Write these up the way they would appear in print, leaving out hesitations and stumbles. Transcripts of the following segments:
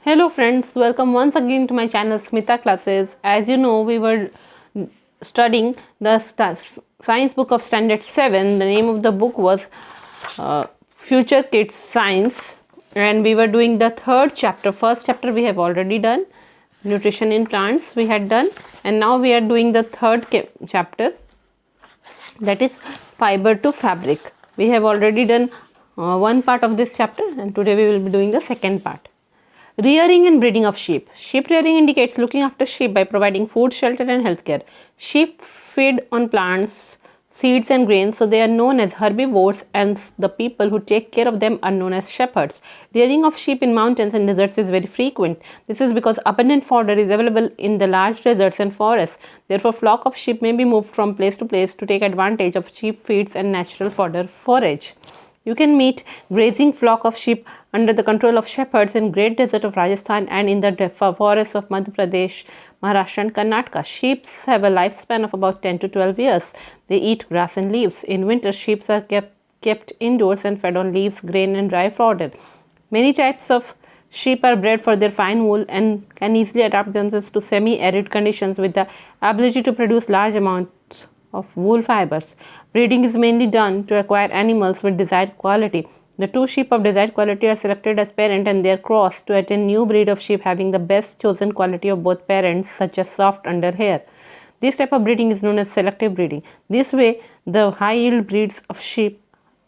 Hello friends, welcome once again to my channel Smita Classes. As you know, we were studying the science book of standard 7. The name of the book was Future Kids Science, and we were doing the third chapter. First chapter we have already done, nutrition in plants we had done, and now we are doing the third chapter, that is fiber to fabric. We have already done one part of this chapter, and today we will be doing the second part. Rearing and breeding of sheep. Sheep rearing indicates looking after sheep by providing food, shelter and healthcare. Sheep feed on plants, seeds and grains, so they are known as herbivores, and the people who take care of them are known as shepherds. Rearing of sheep in mountains and deserts is very frequent. This is because abundant fodder is available in the large deserts and forests. Therefore, flock of sheep may be moved from place to place to take advantage of cheap feeds and natural fodder forage. You can meet grazing flock of sheep under the control of shepherds in Great Desert of Rajasthan and in the forests of Madhya Pradesh, Maharashtra and Karnataka. Sheep have a lifespan of about 10 to 12 years. They eat grass and leaves. In winter, sheep are kept indoors and fed on leaves, grain and dry fodder. Many types of sheep are bred for their fine wool and can easily adapt themselves to semi-arid conditions with the ability to produce large amounts of wool fibers. Breeding is mainly done to acquire animals with desired quality. The two sheep of desired quality are selected as parent and they are crossed to attain new breed of sheep having the best chosen quality of both parents, such as soft under hair. This type of breeding is known as selective breeding. This way, the high yield breeds of sheep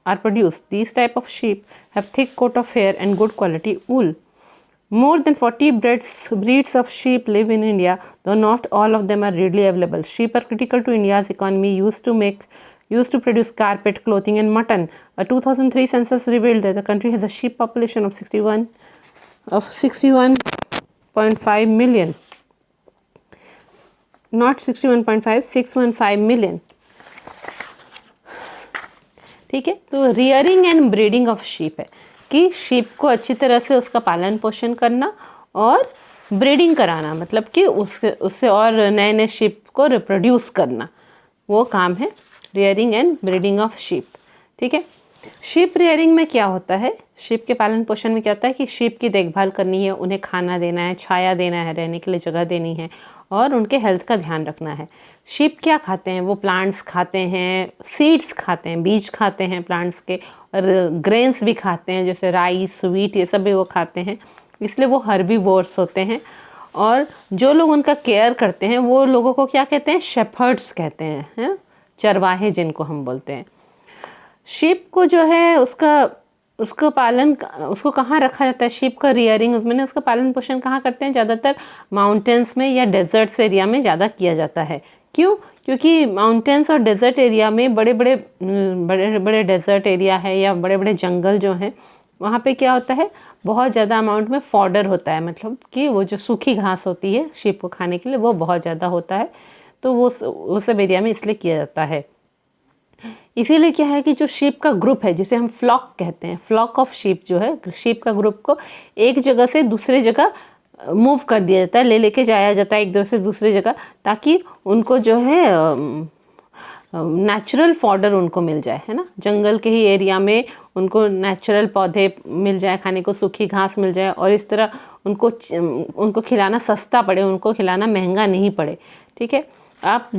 are produced. These type of sheep have thick coat of hair and good quality wool. More than 40 breeds of sheep live in India, though not all of them are readily available. Sheep are critical to India's economy, used to produce carpet, clothing and mutton. A 2003 census revealed that the country has a sheep population of 61.5 million. Not 61.5, 615 million. ठीक है, तो rearing and breeding of sheep है कि sheep को अच्छी तरह से उसका पालन पोषण करना और ब्रीडिंग कराना, मतलब कि उससे और नए नए शीप को रिप्रोड्यूस करना, वो काम है rearing and breeding of sheep. ठीक है, शीप रियरिंग में क्या होता है, शीप के पालन पोषण में क्या होता है कि शीप की देखभाल करनी है, उन्हें खाना देना है, छाया देना है, रहने के लिए जगह देनी है और उनके हेल्थ का ध्यान रखना है. शीप क्या खाते हैं, वो प्लांट्स खाते हैं, सीड्स खाते हैं, बीज खाते हैं प्लांट्स के, और ग्रेन्स भी खाते हैं जैसे राइस, व्हीट, ये सब भी वो खाते हैं. इसलिए वो हर्बीवोर्स होते हैं. और जो लोग उनका केयर करते हैं वो लोगों को क्या कहते हैं, शेपर्ड्स कहते हैं, है? चरवाहे जिनको हम बोलते हैं. शीप को जो है उसको कहाँ रखा जाता है, शीप का रियरिंग, उसमें उसका पालन पोषण कहाँ करते हैं, ज़्यादातर माउंटेन्स में या डेजर्ट्स एरिया में ज़्यादा किया जाता है. क्यों? क्योंकि माउंटेन्स और डेजर्ट एरिया में बड़े बड़े डेजर्ट एरिया है या बड़े बड़े जंगल जो हैं, वहाँ पे क्या होता है, बहुत ज़्यादा अमाउंट में फॉडर होता है, मतलब कि वो जो सूखी घास होती है शीप को खाने के लिए वो बहुत ज़्यादा होता है. तो वो सब एरिया में इसलिए किया जाता है. इसीलिए क्या है कि जो शीप का ग्रुप है, जिसे हम फ्लॉक कहते हैं, फ्लॉक ऑफ शीप जो है, शीप का ग्रुप को एक जगह से दूसरे जगह मूव कर दिया जाता है, लेके जाया जाता है एक जगह से दूसरी जगह, ताकि उनको जो है नेचुरल फॉडर उनको मिल जाए, है ना. जंगल के ही एरिया में उनको नेचुरल पौधे मिल जाए खाने को, सूखी घास मिल जाए, और इस तरह उनको खिलाना सस्ता पड़े, उनको खिलाना महंगा नहीं पड़े. ठीक है, आप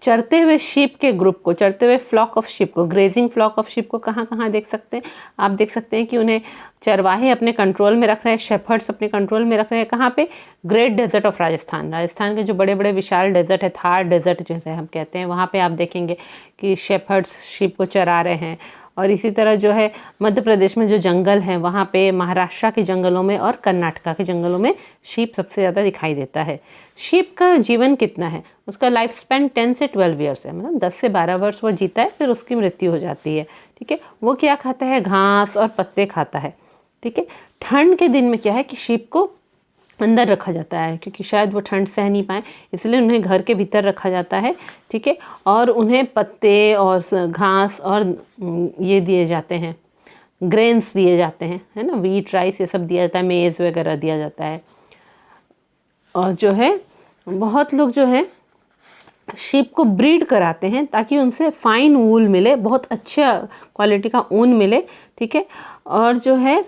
चरते हुए शीप के ग्रुप को, चरते हुए फ्लॉक ऑफ शीप को, ग्रेजिंग फ्लॉक ऑफ शीप को कहाँ कहाँ देख सकते हैं. आप देख सकते हैं कि उन्हें चरवाहे अपने कंट्रोल में रख रहे हैं, शेपर्ड्स अपने कंट्रोल में रख रहे हैं. कहाँ पे? ग्रेट डेजर्ट ऑफ राजस्थान के जो बड़े बड़े विशाल डेजर्ट है, थार डेजर्ट जैसे हम कहते हैं, वहाँ पे आप देखेंगे कि शेपर्ड्स शीप को चरा रहे हैं. और इसी तरह जो है मध्य प्रदेश में जो जंगल है, वहाँ पे महाराष्ट्र के जंगलों में और कर्नाटका के जंगलों में शीप सबसे ज़्यादा दिखाई देता है. शीप का जीवन कितना है, उसका लाइफ स्पैन 10 से 12 ईयर्स है, मतलब 10 से 12 वर्ष वो जीता है, फिर उसकी मृत्यु हो जाती है. ठीक है, वो क्या खाता है, घास और पत्ते खाता है. ठीक है, ठंड के दिन में क्या है कि शीप को अंदर रखा जाता है, क्योंकि शायद वो ठंड सह नहीं पाए, इसलिए उन्हें घर के भीतर रखा जाता है. ठीक है, और उन्हें पत्ते और घास और ये दिए जाते हैं, ग्रेन्स दिए जाते हैं, है ना, व्हीट, राइस, ये सब दिया जाता है, मेज़ वगैरह दिया जाता है. और जो है बहुत लोग जो है शीप को ब्रीड कराते हैं ताकि उनसे फाइन वूल मिले, बहुत अच्छा क्वालिटी का ऊन मिले. ठीक है, और जो है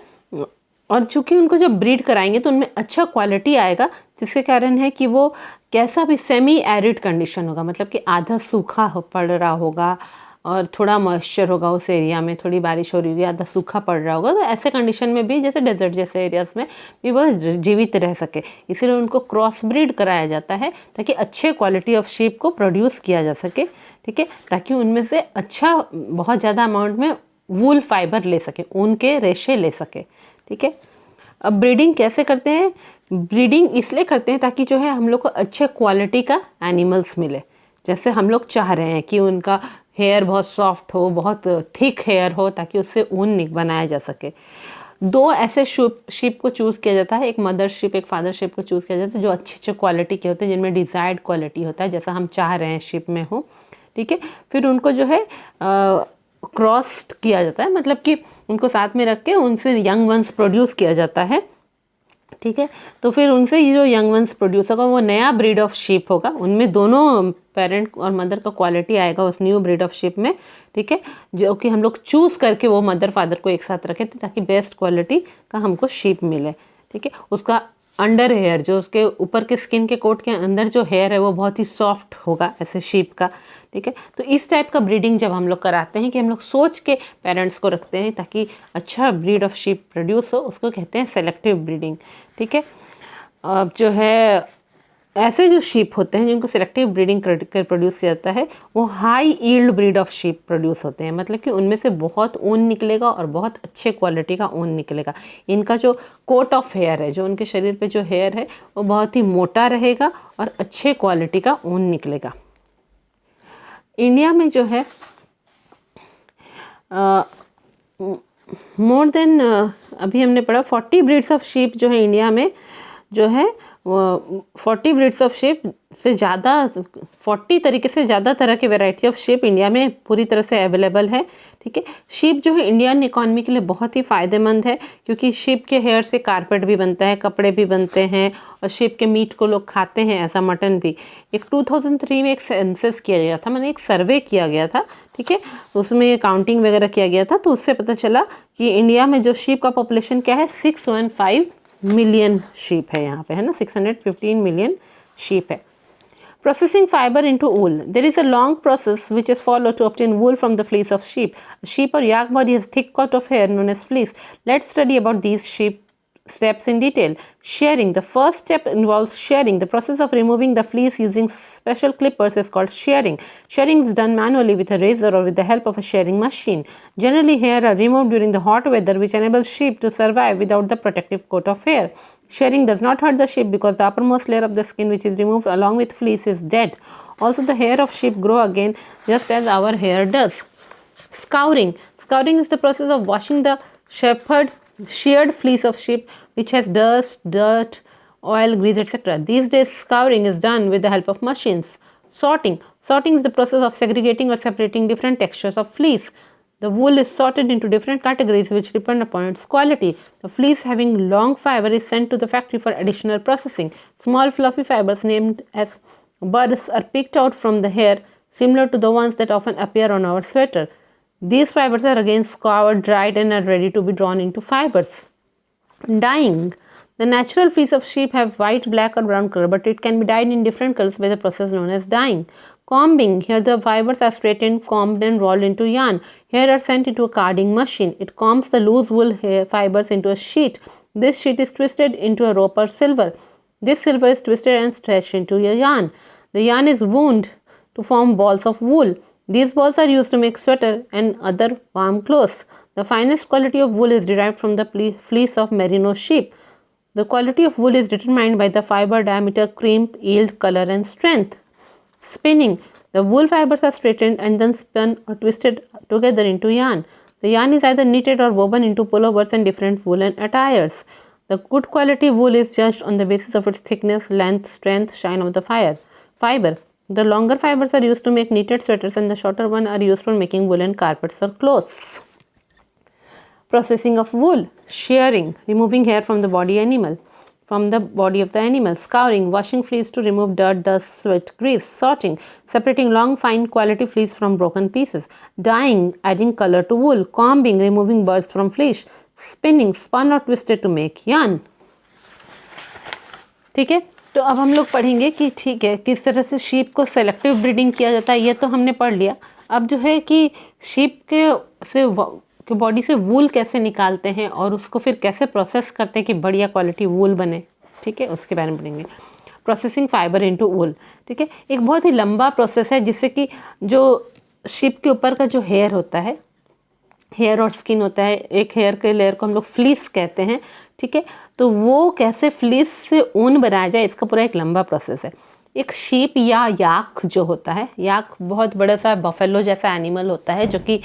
और चूंकि उनको जब ब्रीड कराएंगे तो उनमें अच्छा क्वालिटी आएगा, जिसके कारण है कि वो कैसा भी सेमी एरिड कंडीशन होगा, मतलब कि आधा सूखा पड़ रहा होगा और थोड़ा मॉइस्चर होगा उस एरिया में, थोड़ी बारिश हो रही होगी, आधा सूखा पड़ रहा होगा, तो ऐसे कंडीशन में भी, जैसे डेजर्ट जैसे एरियाज में भी वह जीवित रह सके। इसीलिए उनको क्रॉस ब्रीड कराया जाता है ताकि अच्छे क्वालिटी ऑफ शीप को प्रोड्यूस किया जा सके, ठीक है, ताकि उनमें से अच्छा बहुत ज़्यादा अमाउंट में वूल फाइबर ले सके, ऊन के रेशे ले सके, ठीक है। अब ब्रीडिंग कैसे करते हैं? ब्रीडिंग इसलिए करते हैं ताकि जो है हम लोग को अच्छे क्वालिटी का एनिमल्स मिले। जैसे हम लोग चाह रहे हैं कि उनका हेयर बहुत सॉफ्ट हो, बहुत थिक हेयर हो, ताकि उससे ऊन बनाया जा सके। दो ऐसे शिप को चूज़ किया जाता है, एक मदर शिप एक फादर शिप को चूज़ किया जाता है, जो अच्छे क्वालिटी के होते हैं, जिनमें डिज़ायर्ड क्वालिटी होता है, जैसा हम चाह रहे हैं शिप में हो, ठीक है। फिर उनको जो है क्रॉस्ड किया जाता है, मतलब कि उनको साथ में रख के उनसे यंग वंस प्रोड्यूस किया जाता है, ठीक है। तो फिर उनसे ये जो यंग वंस प्रोड्यूस होगा वो नया ब्रीड ऑफ शीप होगा, उनमें दोनों पेरेंट और मदर का क्वालिटी आएगा उस न्यू ब्रीड ऑफ शीप में, ठीक है, जो कि हम लोग चूज़ करके वो मदर फादर को एक साथ रखे थे ताकि बेस्ट क्वालिटी का हमको शीप मिले, ठीक है। उसका अंडर हेयर, जो उसके ऊपर के स्किन के कोट के अंदर जो हेयर है वो बहुत ही सॉफ्ट होगा ऐसे शीप का, ठीक है। तो इस टाइप का ब्रीडिंग जब हम लोग कराते हैं कि हम लोग सोच के पेरेंट्स को रखते हैं ताकि अच्छा ब्रीड ऑफ शीप प्रोड्यूस हो, उसको कहते हैं सेलेक्टिव ब्रीडिंग, ठीक है। अब जो है ऐसे जो शीप होते हैं जिनको सिलेक्टिव ब्रीडिंग कर प्रोड्यूस किया जाता है, वो high yield breed of sheep produce होते हैं, मतलब कि उनमें से बहुत ऊन निकलेगा और बहुत अच्छे क्वालिटी का ऊन निकलेगा। इनका जो कोट ऑफ हेयर है, जो उनके शरीर पे जो हेयर है, वो बहुत ही मोटा रहेगा और अच्छे क्वालिटी का ऊन निकलेगा। इंडिया में जो है मोर देन अभी हमने पढ़ा 40 ब्रीड्स ऑफ शीप जो है इंडिया में, जो है 40 ब्रीड्स ऑफ शीप से ज़्यादा, 40 तरीके से ज़्यादा तरह के वैरायटी ऑफ शीप इंडिया में पूरी तरह से अवेलेबल है, ठीक है। शीप जो है इंडियन इकॉनमी के लिए बहुत ही फ़ायदेमंद है, क्योंकि शीप के हेयर से कारपेट भी बनता है, कपड़े भी बनते हैं, और शीप के मीट को लोग खाते हैं, ऐसा मटन भी। एक 2003 में एक सेंसस किया गया था, मैंने एक सर्वे किया गया था, ठीक है, उसमें काउंटिंग वगैरह किया गया था, तो उससे पता चला कि इंडिया में जो शीप का पॉपुलेशन क्या है, 615 मिलियन शीप है यहाँ पे, है ना, 615 मिलियन शीप है। Processing fiber into wool. There is a long process which is followed to obtain wool from the fleece of sheep. A sheep or yak body has thick coat of hair known as fleece. Let's study about these sheep steps in detail. Shearing. The first step involves shearing. The process of removing the fleece using special clippers is called shearing. Shearing is done manually with a razor or with the help of a shearing machine. Generally, hair are removed during the hot weather, which enables sheep to survive without the protective coat of hair. Shearing does not hurt the sheep because the uppermost layer of the skin, which is removed along with fleece, is dead. Also, the hair of sheep grow again just as our hair does. Scouring. Scouring is the process of washing the sheared fleece of sheep which has dust, dirt, oil, grease, etc. These days, scouring is done with the help of machines. Sorting. Sorting is the process of segregating or separating different textures of fleece. The wool is sorted into different categories which depend upon its quality. The fleece having long fiber is sent to the factory for additional processing. Small fluffy fibers named as burrs are picked out from the hair, similar to the ones that often appear on our sweater. These fibers are again scoured, dried, and are ready to be drawn into fibers. Dyeing. The natural fleece of sheep have white, black, or brown color, but it can be dyed in different colors by the process known as dyeing. Combing. Here the fibers are straightened, combed, and rolled into yarn. Hair are sent into a carding machine. It combs the loose wool hair fibers into a sheet. This sheet is twisted into a rope or silver. This silver is twisted and stretched into a yarn. The yarn is wound to form balls of wool. These balls are used to make sweater and other warm clothes. The finest quality of wool is derived from the fleece of merino sheep. The quality of wool is determined by the fiber diameter, crimp, yield, color, and strength. Spinning. The wool fibers are straightened and then spun or twisted together into yarn. The yarn is either knitted or woven into pullovers and different woolen attires. The good quality wool is judged on the basis of its thickness, length, strength, shine of the fiber. The longer fibers are used to make knitted sweaters and the shorter ones are used for making woolen carpets or clothes. Processing of wool. Shearing. Removing hair from the body of the animal. Scouring. Washing fleece to remove dirt, dust, sweat, grease. Sorting. Separating long, fine quality fleece from broken pieces. Dyeing. Adding color to wool. Combing. Removing burrs from fleece. Spinning, spun और twisted to make yarn. ठीक है, तो अब हम लोग पढ़ेंगे कि ठीक है किस तरह से शीप को सेलेक्टिव ब्रीडिंग किया जाता है, ये तो हमने पढ़ लिया। अब जो है कि शीप के बॉडी से वूल कैसे निकालते हैं और उसको फिर कैसे प्रोसेस करते हैं कि बढ़िया क्वालिटी वूल बने, ठीक है, उसके बारे में पढ़ेंगे। प्रोसेसिंग फाइबर इनटू वूल, ठीक है, एक बहुत ही लंबा प्रोसेस है जिससे कि जो शीप के ऊपर का जो हेयर होता है, हेयर और स्किन होता है, एक हेयर के लेयर को हम लोग फ्लीस कहते हैं, ठीक है, तो वो कैसे फ्लीस से ऊन बनाया जाए, इसका पूरा एक लंबा प्रोसेस है। एक शीप या याक जो होता है, याक बहुत बड़ा सा बफेलो जैसा एनिमल होता है जो कि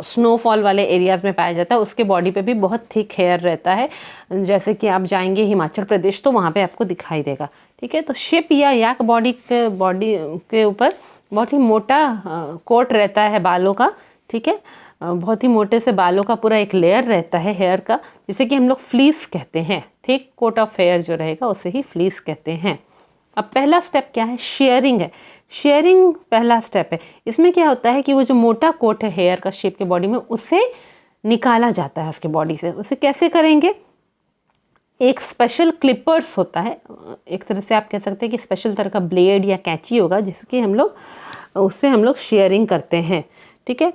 स्नोफॉल वाले एरियाज़ में पाया जाता है। उसके बॉडी पे भी बहुत थिक हेयर रहता है, जैसे कि आप जाएंगे हिमाचल प्रदेश तो वहाँ पे आपको दिखाई देगा, ठीक है। तो शीप या याक बॉडी के ऊपर बहुत ही मोटा कोट रहता है बालों का, ठीक है, बहुत ही मोटे से बालों का पूरा एक लेयर रहता है हेयर का, जिसे कि हम लोग फ्लीस कहते हैं। थिक कोट ऑफ हेयर जो रहेगा उसे ही फ्लीस कहते हैं। अब पहला स्टेप क्या है, शेयरिंग है। शेयरिंग पहला स्टेप है। इसमें क्या होता है कि वो जो मोटा कोट है हेयर का शीप के बॉडी में, उसे निकाला जाता है उसके बॉडी से। उसे कैसे करेंगे, एक स्पेशल क्लिपर्स होता है, एक तरह से आप कह सकते हैं कि स्पेशल तरह का ब्लेड या कैंची होगा जिसकी उससे हम लोग शेयरिंग करते हैं, ठीक है।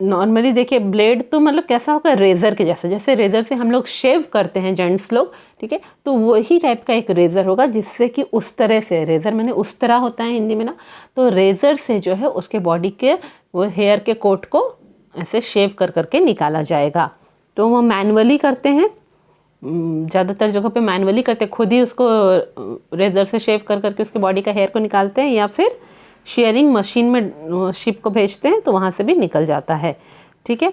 नॉर्मली देखिए ब्लेड तो मतलब कैसा होगा, रेज़र के जैसा, जैसे रेज़र से हम लोग शेव करते हैं जेंट्स लोग, ठीक है, तो वही टाइप का एक रेज़र होगा जिससे कि उस तरह से, रेज़र मैंने उस तरह होता है हिंदी में ना, तो रेज़र से जो है उसके बॉडी के वो हेयर के कोट को ऐसे शेव कर करके निकाला जाएगा। तो वो मैनुअली करते हैं, ज़्यादातर जगह पे मैनुअली करते हैं, खुद ही उसको रेज़र से शेव कर करके उसके बॉडी का हेयर को निकालते हैं, या फिर शेयरिंग मशीन में शीप को भेजते हैं तो वहाँ से भी निकल जाता है, ठीक है।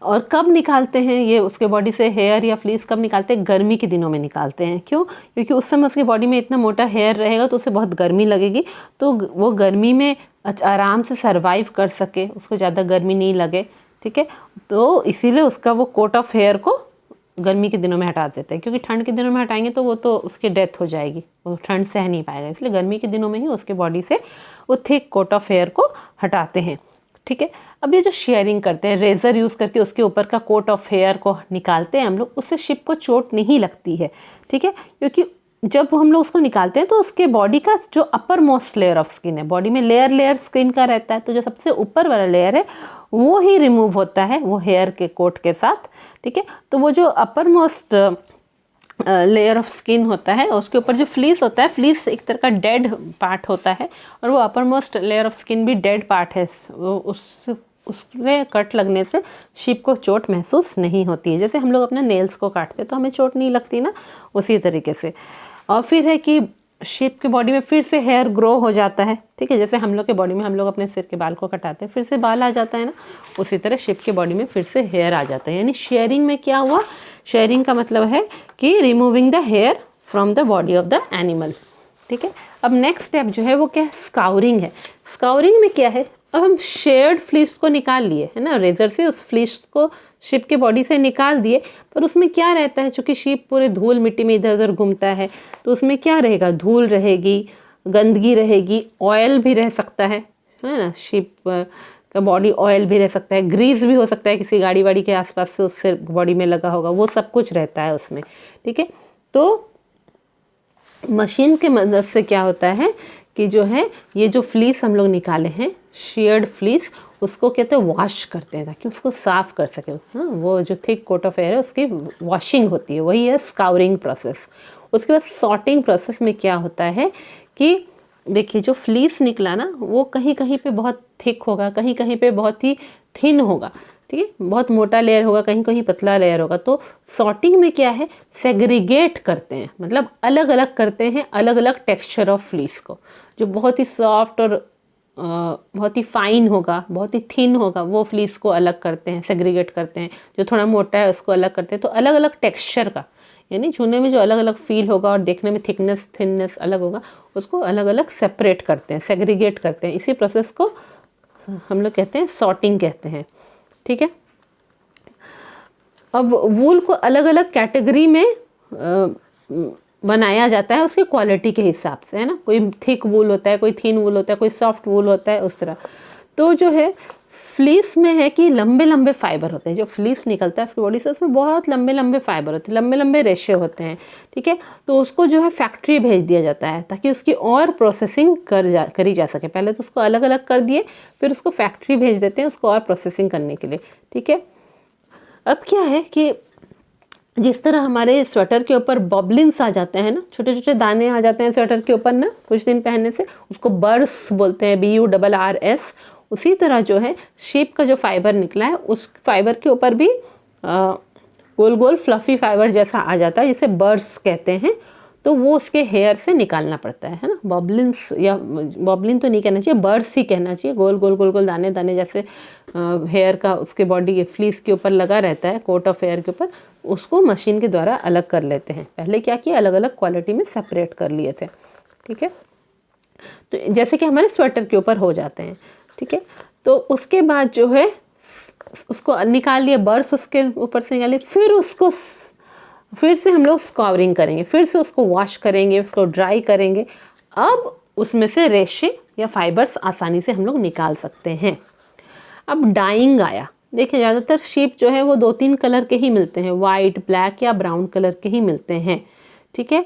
और कब निकालते हैं ये उसके बॉडी से हेयर या फ्लीस, कब निकालते हैं, गर्मी के दिनों में निकालते हैं। क्यों, क्योंकि उस समय उसकी बॉडी में इतना मोटा हेयर रहेगा तो उसे बहुत गर्मी लगेगी, तो वो गर्मी में आराम से सर्वाइव कर सके, उसको ज़्यादा गर्मी नहीं लगे, ठीक है, तो इसीलिए उसका वो कोट ऑफ हेयर को गर्मी के दिनों में हटा देते हैं, क्योंकि ठंड के दिनों में हटाएंगे तो वो तो उसकी डेथ हो जाएगी, वो ठंड सह नहीं पाएगा, इसलिए गर्मी के दिनों में ही उसके बॉडी से वो थिक कोट ऑफ हेयर को हटाते हैं, ठीक है। अब ये जो शेयरिंग करते हैं, रेज़र यूज़ करके उसके ऊपर का कोट ऑफ हेयर को निकालते हैं हम लोग, उससे शिप को चोट नहीं लगती है, ठीक है, क्योंकि जब हम लोग उसको निकालते हैं तो उसके बॉडी का जो upper most layer of skin है, बॉडी में लेयर स्किन का रहता है, तो जो सबसे ऊपर वाला लेयर है वो ही रिमूव होता है वो हेयर के कोट के साथ, ठीक है। तो वो जो upper most layer of skin होता है, उसके ऊपर जो फ्लीस होता है, फ्लीस एक तरह का डेड पार्ट होता है, और वो upper most layer of skin भी डेड पार्ट है, उसमें कट लगने से शीप को चोट महसूस नहीं होती है। जैसे हम लोग अपने नेल्स को काटते हैं तो हमें चोट नहीं लगती ना, उसी तरीके से। और फिर है कि शीप के बॉडी में फिर से हेयर ग्रो हो जाता है, ठीक है, जैसे हम लोग के बॉडी में हम लोग अपने सिर के बाल को कटाते हैं फिर से बाल आ जाता है ना, उसी तरह शीप के बॉडी में फिर से हेयर आ जाता है। यानी शेयरिंग में क्या हुआ, शेयरिंग का मतलब है कि removing the hair from the body of the animal, ठीक है। अब नेक्स्ट स्टेप जो है वो क्या है, स्काउरिंग है। स्काउरिंग में क्या है, अब हम शेयर्ड फ्लीस को निकाल लिए है ना, रेजर से उस फ्लीस को शीप के बॉडी से निकाल दिए, पर उसमें क्या रहता है, चूँकि शीप पूरे धूल मिट्टी में इधर उधर घूमता है तो उसमें क्या रहेगा, धूल रहेगी, गंदगी रहेगी, ऑयल भी रह सकता है ना, शीप का बॉडी ऑयल भी रह सकता है, ग्रीस भी हो सकता है, किसी गाड़ी वाड़ी के आसपास से उससे बॉडी में लगा होगा, वो सब कुछ रहता है उसमें, ठीक है। तो मशीन के मदद से क्या होता है कि जो है ये जो फ्लीस हम लोग निकाले हैं, शेयर्ड फ्लीस, उसको कहते हैं वॉश करते हैं ताकि उसको साफ़ कर सके, हाँ, वो जो थिक कोट ऑफ हेयर है उसकी वॉशिंग होती है, वही है स्काउरिंग प्रोसेस। उसके बाद सॉर्टिंग प्रोसेस में क्या होता है कि देखिए जो फ्लीस निकला ना वो कहीं कहीं पे बहुत थिक होगा, कहीं कहीं पे बहुत ही थिन होगा, ठीक है, बहुत मोटा लेयर होगा, कहीं कहीं पतला लेयर होगा। तो सॉर्टिंग में क्या है, सेग्रीगेट करते हैं, मतलब अलग अलग करते हैं अलग अलग टेक्सचर ऑफ फ्लीस को, जो बहुत ही सॉफ्ट और बहुत ही फाइन होगा, बहुत ही थिन होगा, वो फ्लीस को अलग करते हैं, सेग्रीगेट करते हैं। जो थोड़ा मोटा है उसको अलग करते हैं। तो अलग अलग टेक्सचर का, यानी छूने में जो अलग अलग फील होगा और देखने में थिकनेस थिननेस अलग होगा, उसको अलग अलग सेपरेट करते हैं, सेग्रीगेट करते हैं। इसी प्रोसेस को हम लोग कहते हैं सॉर्टिंग कहते हैं, ठीक है। अब वूल को अलग अलग कैटेगरी में बनाया जाता है उसकी क्वालिटी के हिसाब से, है ना, कोई थिक वूल होता है, कोई थिन वूल होता है, कोई सॉफ्ट वूल होता है, उस तरह। तो जो है फ्लीस में है कि लंबे लंबे फाइबर होते हैं, जो फ्लीस निकलता है उसकी बॉडी से उसमें बहुत लंबे लंबे फाइबर होते हैं, लंबे लंबे रेशे होते हैं, ठीक है। तो उसको जो है फैक्ट्री भेज दिया जाता है ताकि उसकी और प्रोसेसिंग करी जा सके। पहले तो उसको अलग अलग कर दिए, फिर उसको फैक्ट्री भेज देते हैं उसको और प्रोसेसिंग करने के लिए, ठीक है। अब क्या है कि जिस तरह हमारे स्वेटर के ऊपर बॉबलिन्स आ जाते हैं ना, छोटे छोटे दाने आ जाते हैं स्वेटर के ऊपर ना कुछ दिन पहनने से, उसको बर्स बोलते हैं, BURRS। उसी तरह जो है शीप का जो फाइबर निकला है उस फाइबर के ऊपर भी गोल गोल फ्लफी फाइबर जैसा आ जाता है, जिसे बर्स कहते हैं। तो वो उसके हेयर से निकालना पड़ता है ना। बॉबलिन्स, या बॉबलिन तो नहीं कहना चाहिए, बर्स ही कहना चाहिए। गोल गोल गोल गोल दाने दाने जैसे हेयर का उसके बॉडी के फ्लीस के ऊपर लगा रहता है, कोट ऑफ हेयर के ऊपर, उसको मशीन के द्वारा अलग कर लेते हैं। पहले क्या किया, अलग अलग क्वालिटी में सेपरेट कर लिए थे, ठीक है। तो जैसे कि हमारे स्वेटर के ऊपर हो जाते हैं, ठीक है। तो उसके बाद जो है उसको निकाल लिए, बर्स उसके ऊपर से निकालिए, फिर से हम लोग स्कॉवरिंग करेंगे, फिर से उसको वॉश करेंगे, उसको ड्राई करेंगे। अब उसमें से रेशे या फाइबर्स आसानी से हम लोग निकाल सकते हैं। अब डाइंग आया। देखिए ज़्यादातर शीप जो है वो 2-3 कलर के ही मिलते हैं, वाइट, ब्लैक या ब्राउन कलर के ही मिलते हैं, ठीक है।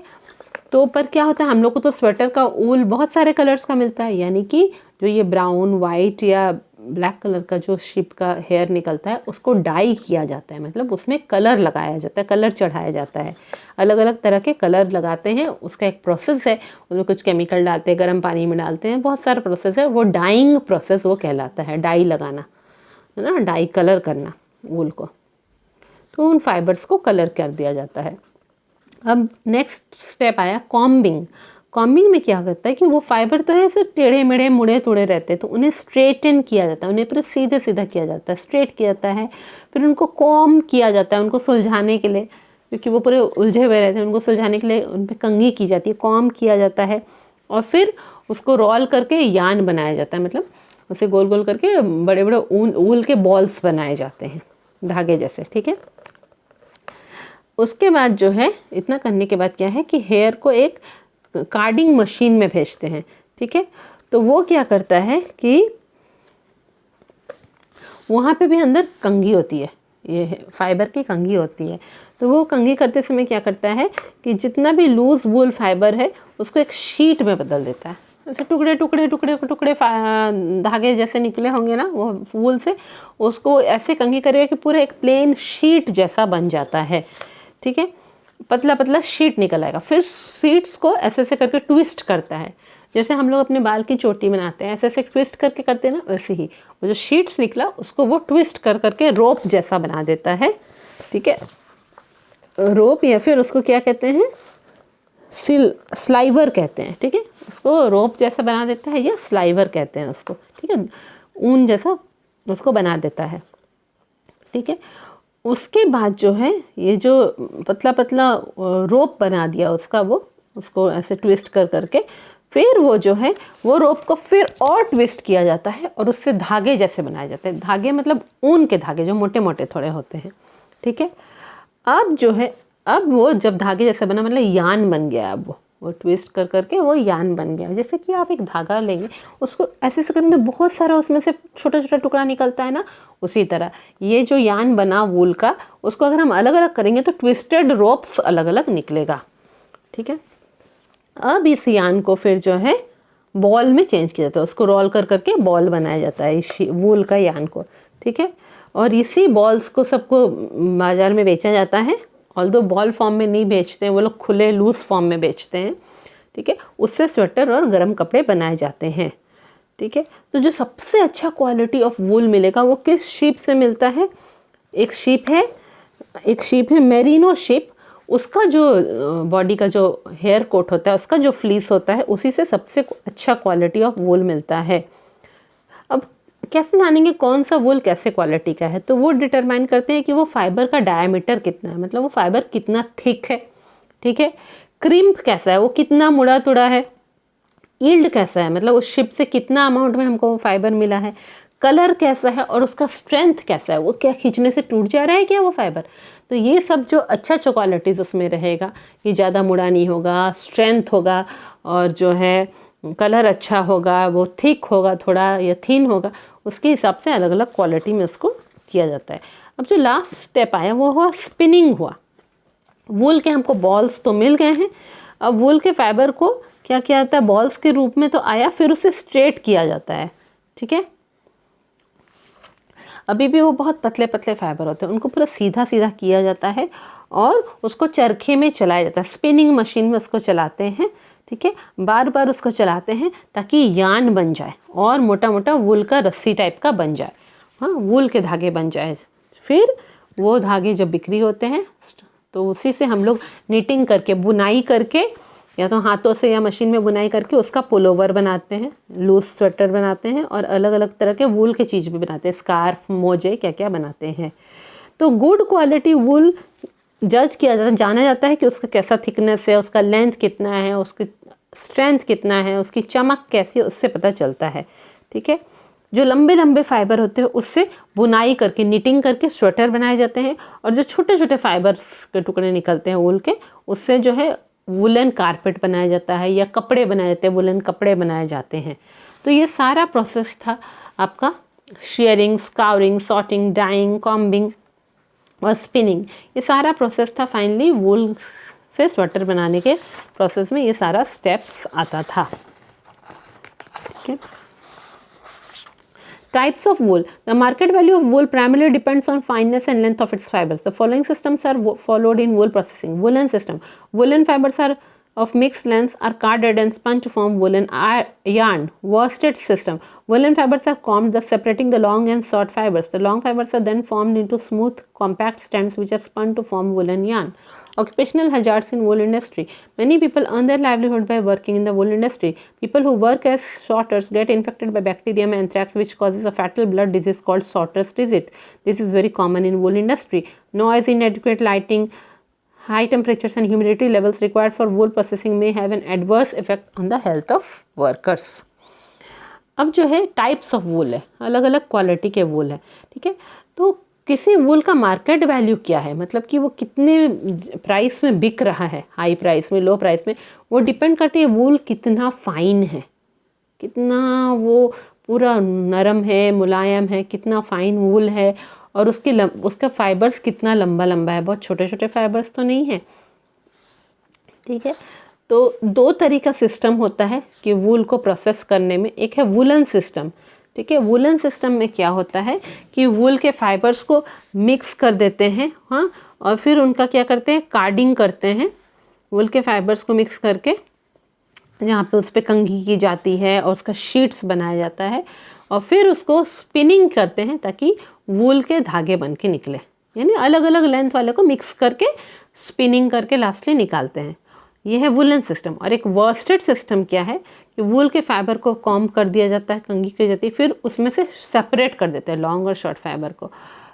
तो पर क्या होता है, हम लोग को तो स्वेटर का ऊल बहुत सारे कलर्स का मिलता है, यानी कि जो ये ब्राउन, वाइट या ब्लैक कलर का जो शीप का हेयर निकलता है उसको डाई किया जाता है, मतलब उसमें कलर लगाया जाता है, कलर चढ़ाया जाता है। अलग अलग तरह के कलर लगाते हैं, उसका एक प्रोसेस है, उसमें कुछ केमिकल डालते हैं, गर्म पानी में डालते हैं, बहुत सारा प्रोसेस है। वो डाइंग प्रोसेस वो कहलाता है, डाई लगाना है ना, डाई कलर करना वूल को। तो उन फाइबर्स को कलर कर दिया जाता है। अब नेक्स्ट स्टेप आया कॉम्बिंग। कॉम्बिंग में क्या करता है कि वो फाइबर तो है ऐसे टेढ़े मेढ़े मुड़े तुड़े रहते हैं, तो उन्हें स्ट्रेटन किया जाता है, उन्हें पूरे सीधे सीधा किया जाता है, स्ट्रेट किया जाता है। फिर उनको कॉम्ब किया जाता है, उनको सुलझाने के लिए, क्योंकि वो पूरे उलझे हुए रहते हैं, उनको सुलझाने के लिए उन पर कंघी की जाती है, कॉम्ब किया जाता है। और फिर उसको रोल करके यान बनाया जाता है, मतलब उसे गोल गोल करके बड़े बड़े ऊल के बॉल्स बनाए जाते हैं, धागे जैसे, ठीक है। उसके बाद जो है इतना करने के बाद क्या है कि हेयर को एक कार्डिंग मशीन में भेजते हैं, ठीक है। तो वो क्या करता है कि वहाँ पे भी अंदर कंघी होती है, ये फाइबर की कंघी होती है। तो वो कंघी करते समय क्या करता है कि जितना भी लूज वूल फाइबर है उसको एक शीट में बदल देता है। ऐसे टुकड़े टुकड़े टुकड़े टुकड़े धागे जैसे निकले होंगे ना वो वूल से, उसको ऐसे कंघी करेगा कि पूरा एक प्लेन शीट जैसा बन जाता है, ठीक है। पतला पतला शीट निकल आएगा। फिर शीट्स को ऐसे ऐसे करके ट्विस्ट करता है, जैसे हम लोग अपने बाल की चोटी बनाते हैं, ऐसे ऐसे ट्विस्ट करके करते हैं ना, वैसे ही वो जो शीट्स निकला उसको वो ट्विस्ट कर करके रोप जैसा बना देता है, ठीक है। रोप या फिर उसको क्या कहते हैं, स्लाइवर कहते हैं, ठीक है। उसको रोप जैसा बना देता है या स्लाइवर कहते हैं उसको, ठीक है। ऊन जैसा उसको बना देता है, ठीक है। उसके बाद जो है ये जो पतला पतला रोप बना दिया उसका, वो उसको ऐसे ट्विस्ट कर करके फिर वो जो है वो रोप को फिर और ट्विस्ट किया जाता है और उससे धागे जैसे बनाए जाते हैं। धागे मतलब ऊन के धागे जो मोटे मोटे थोड़े होते हैं, ठीक है। अब जो है अब वो जब धागे जैसे बना मतलब यान बन गया, अब वो ट्विस्ट कर करके वो यान बन गया। जैसे कि आप एक धागा लेंगे, उसको ऐसे से करेंगे तो बहुत सारा उसमें से छोटा छोटा टुकड़ा निकलता है ना, उसी तरह ये जो यान बना वूल का, उसको अगर हम अलग अलग करेंगे तो ट्विस्टेड रोप्स अलग अलग निकलेगा, ठीक है। अब इस यान को फिर जो है बॉल में चेंज किया जाता है, उसको रोल कर करके बॉल बनाया जाता है इस वूल का यान को, ठीक है। और इसी बॉल्स को सबको बाज़ार में बेचा जाता है, ऑल्दो बॉल फॉर्म में नहीं बेचते हैं वो लोग, खुले लूज फॉर्म में बेचते हैं, ठीक है। उससे स्वेटर और गर्म कपड़े बनाए जाते हैं, ठीक है। तो जो सबसे अच्छा क्वालिटी ऑफ वूल मिलेगा वो किस शीप से मिलता है, एक शीप है मेरिनो शीप। उसका जो बॉडी का जो हेयर कोट होता है, उसका जो फ्लीस होता है, उसी से सबसे अच्छा क्वालिटी ऑफ वूल मिलता है। अब कैसे जानेंगे कौन सा वूल कैसे क्वालिटी का है, तो वो डिटरमाइन करते हैं कि वो फाइबर का डायमीटर कितना है, मतलब वो फाइबर कितना थिक है, ठीक है। क्रिम्प कैसा है, वो कितना मुड़ा तुड़ा है। यील्ड कैसा है, मतलब उस शिप से कितना अमाउंट में हमको फाइबर मिला है। कलर कैसा है और उसका स्ट्रेंथ कैसा है, वो क्या खींचने से टूट जा रहा है क्या वो फाइबर। तो ये सब जो अच्छा क्वालिटीज़ उसमें रहेगा कि ज़्यादा मुड़ा नहीं होगा, स्ट्रेंथ होगा, और जो है कलर अच्छा होगा, वो थिक होगा थोड़ा या थिन होगा, उसके हिसाब से अलग अलग क्वालिटी में उसको किया जाता है। अब जो लास्ट स्टेप आया वो हुआ स्पिनिंग हुआ। वूल के हमको बॉल्स तो मिल गए हैं, अब वूल के फाइबर को क्या किया जाता है, बॉल्स के रूप में तो आया, फिर उसे स्ट्रेट किया जाता है। ठीक है, अभी भी वो बहुत पतले पतले फाइबर होते हैं, उनको पूरा सीधा सीधा किया जाता है और उसको चरखे में चलाया जाता है, स्पिनिंग मशीन में उसको चलाते हैं। ठीक है, बार बार उसको चलाते हैं ताकि यान बन जाए और मोटा मोटा वूल का रस्सी टाइप का बन जाए, हाँ, वूल के धागे बन जाए। फिर वो धागे जब बिक्री होते हैं तो उसी से हम लोग नीटिंग करके, बुनाई करके, या तो हाथों से या मशीन में बुनाई करके उसका पुलोवर बनाते हैं, लूज स्वेटर बनाते हैं और अलग अलग तरह के वूल के चीज़ भी बनाते हैं, स्कार्फ, मोजे, क्या क्या बनाते हैं। तो गुड क्वालिटी वूल जज किया जाता है, जाना जाता है कि उसका कैसा थिकनेस है, उसका लेंथ कितना है, उसकी स्ट्रेंथ कितना है, उसकी चमक कैसी है, उससे पता चलता है। ठीक है, जो लंबे लंबे फाइबर होते हैं उससे बुनाई करके, निटिंग करके स्वेटर बनाए जाते हैं, और जो छोटे छोटे फाइबर्स के टुकड़े निकलते हैं वूल के, उससे जो है वुलन कारपेट बनाया जाता है या कपड़े बनाए जाते हैं, वुलन कपड़े बनाए जाते हैं। तो ये सारा प्रोसेस था आपका sharing, scouring, sorting, dying, combing और स्पिनिंग, ये सारा प्रोसेस था। फाइनली वूल से स्वेटर बनाने के प्रोसेस में ये सारा स्टेप्स आता था। ठीक है, Types of wool. The market value of wool primarily depends on fineness and length of its fibers. The following systems are followed in wool processing. Woolen system. Woolen fibers are of mixed lengths are carded and spun to form woolen yarn. Worsted system. Woolen fibers are combed, thus separating the long and short fibers. The long fibers are then formed into smooth, compact strands which are spun to form woolen yarn. Occupational hazards in wool industry. Many people earn their livelihood by working in the wool industry. People who work as sorters get infected by bacterium anthrax, which causes a fatal blood disease called sorter's disease. This is very common in wool industry. Noise, inadequate lighting, high temperatures and humidity levels required for wool processing may have an adverse effect on the health of workers. अब जो है types of wool है, अलग अलग quality के वूल है। ठीक है, तो किसी वूल का मार्केट वैल्यू क्या है, मतलब कि वो कितने प्राइस में बिक रहा है, हाई प्राइस में, लो प्राइस में, वो डिपेंड करती है वूल कितना फाइन है, कितना वो पूरा नरम है, मुलायम है, कितना फाइन वूल है, और उसका फाइबर्स कितना लंबा लंबा है, बहुत छोटे छोटे फाइबर्स तो नहीं है। ठीक है, तो दो तरीका सिस्टम होता है कि वूल को प्रोसेस करने में। एक है वूलन सिस्टम। ठीक है, वूलन सिस्टम में क्या होता है कि वूल के फाइबर्स को मिक्स कर देते हैं, हाँ, और फिर उनका क्या करते हैं, कार्डिंग करते हैं, वूल के फाइबर्स को मिक्स करके, जहाँ पे उस पर कंघी की जाती है और उसका शीट्स बनाया जाता है, और फिर उसको स्पिनिंग करते हैं ताकि वूल के धागे बन के निकले, यानी अलग अलग लेंथ वाले को मिक्स करके स्पिनिंग करके लास्टली निकालते हैं। यह है वूलन सिस्टम। और एक वर्स्टेड सिस्टम क्या है कि वूल के फाइबर को कॉम्ब कर दिया जाता है, कंघी की जाती है, फिर उसमें से सेपरेट कर देते हैं लॉन्ग और शॉर्ट फाइबर को।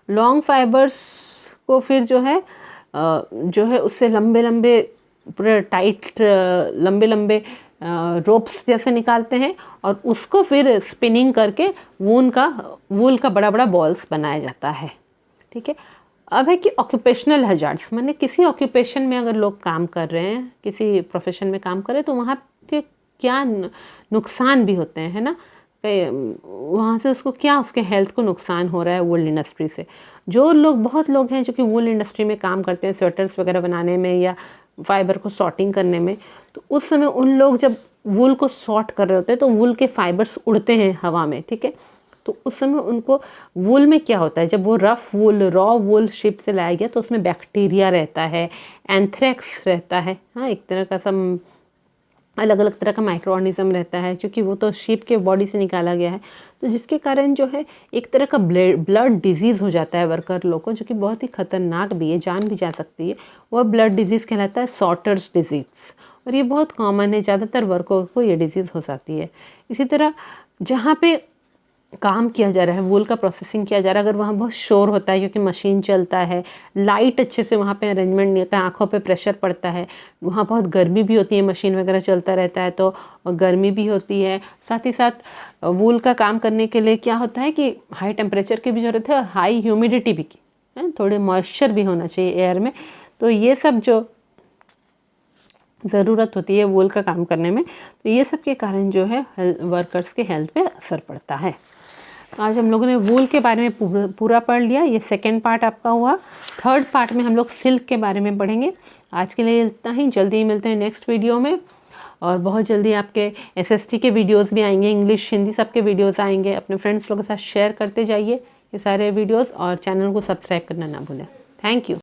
लॉन्ग फाइबर्स को फिर जो है उससे लंबे लंबे पूरे टाइट लंबे लंबे रोप्स जैसे निकालते हैं, और उसको फिर स्पिनिंग करके वूल का बड़ा बड़ा बॉल्स बनाया जाता है। ठीक है, अब है कि ऑक्यूपेशनल हजार्ड्स, माने किसी ऑक्यूपेशन में अगर लोग काम कर रहे हैं, किसी प्रोफेशन में काम कर रहे हैं, तो वहाँ के क्या नुकसान भी होते हैं, है ना, वहाँ से उसको क्या, उसके हेल्थ को नुकसान हो रहा है वूल इंडस्ट्री से। बहुत लोग हैं जो कि वूल इंडस्ट्री में काम करते हैं, स्वेटर्स वगैरह बनाने में या फाइबर को सॉर्टिंग करने में, तो उस समय उन लोग जब वूल को सॉर्ट कर रहे होते हैं तो वूल के फाइबर्स उड़ते हैं हवा में। ठीक है, तो उस समय उनको वूल में क्या होता है, जब वो रॉ वूल शिप से लाया गया तो उसमें बैक्टीरिया रहता है, एंथ्रेक्स रहता है, हाँ, एक तरह का सब अलग अलग तरह का माइक्रो ऑर्गेनिज्म रहता है, क्योंकि वो तो शिप के बॉडी से निकाला गया है, तो जिसके कारण जो है एक तरह का ब्लड डिजीज़ हो जाता है वर्कर लोग को, जो कि बहुत ही खतरनाक भी है, जान भी जा सकती है। वह ब्लड डिजीज़ कहलाता है सॉर्टर्स डिजीज़, और ये बहुत कॉमन है, ज़्यादातर वर्कर को ये डिजीज़ हो जाती है। इसी तरह जहाँ पे काम किया जा रहा है, वूल का प्रोसेसिंग किया जा रहा है, अगर वहाँ बहुत शोर होता है क्योंकि मशीन चलता है, लाइट अच्छे से वहाँ पे अरेंजमेंट नहीं होता है, आँखों पे प्रेशर पड़ता है, वहाँ बहुत गर्मी भी होती है, मशीन वगैरह चलता रहता है तो गर्मी भी होती है। साथ ही साथ वूल का काम करने के लिए क्या होता है कि हाई टेम्परेचर की भी ज़रूरत है और हाई ह्यूमिडिटी भी की है, थोड़े मॉइस्चर भी होना चाहिए एयर में। तो ये सब जो ज़रूरत होती है वूल का काम करने में, तो ये सब के कारण जो है वर्कर्स के हेल्थ पे असर पड़ता है। आज हम लोगों ने वूल के बारे में पूरा पढ़ लिया। ये सेकंड पार्ट आपका हुआ। थर्ड पार्ट में हम लोग सिल्क के बारे में पढ़ेंगे। आज के लिए इतना ही, जल्दी ही मिलते हैं नेक्स्ट वीडियो में। और बहुत जल्दी आपके एसएसटी के वीडियोस भी आएंगे, इंग्लिश हिंदी सबके वीडियोस आएंगे। अपने फ्रेंड्स लोगों के साथ शेयर करते जाइए ये सारे वीडियोस, और चैनल को सब्सक्राइब करना ना भूलें। Thank you.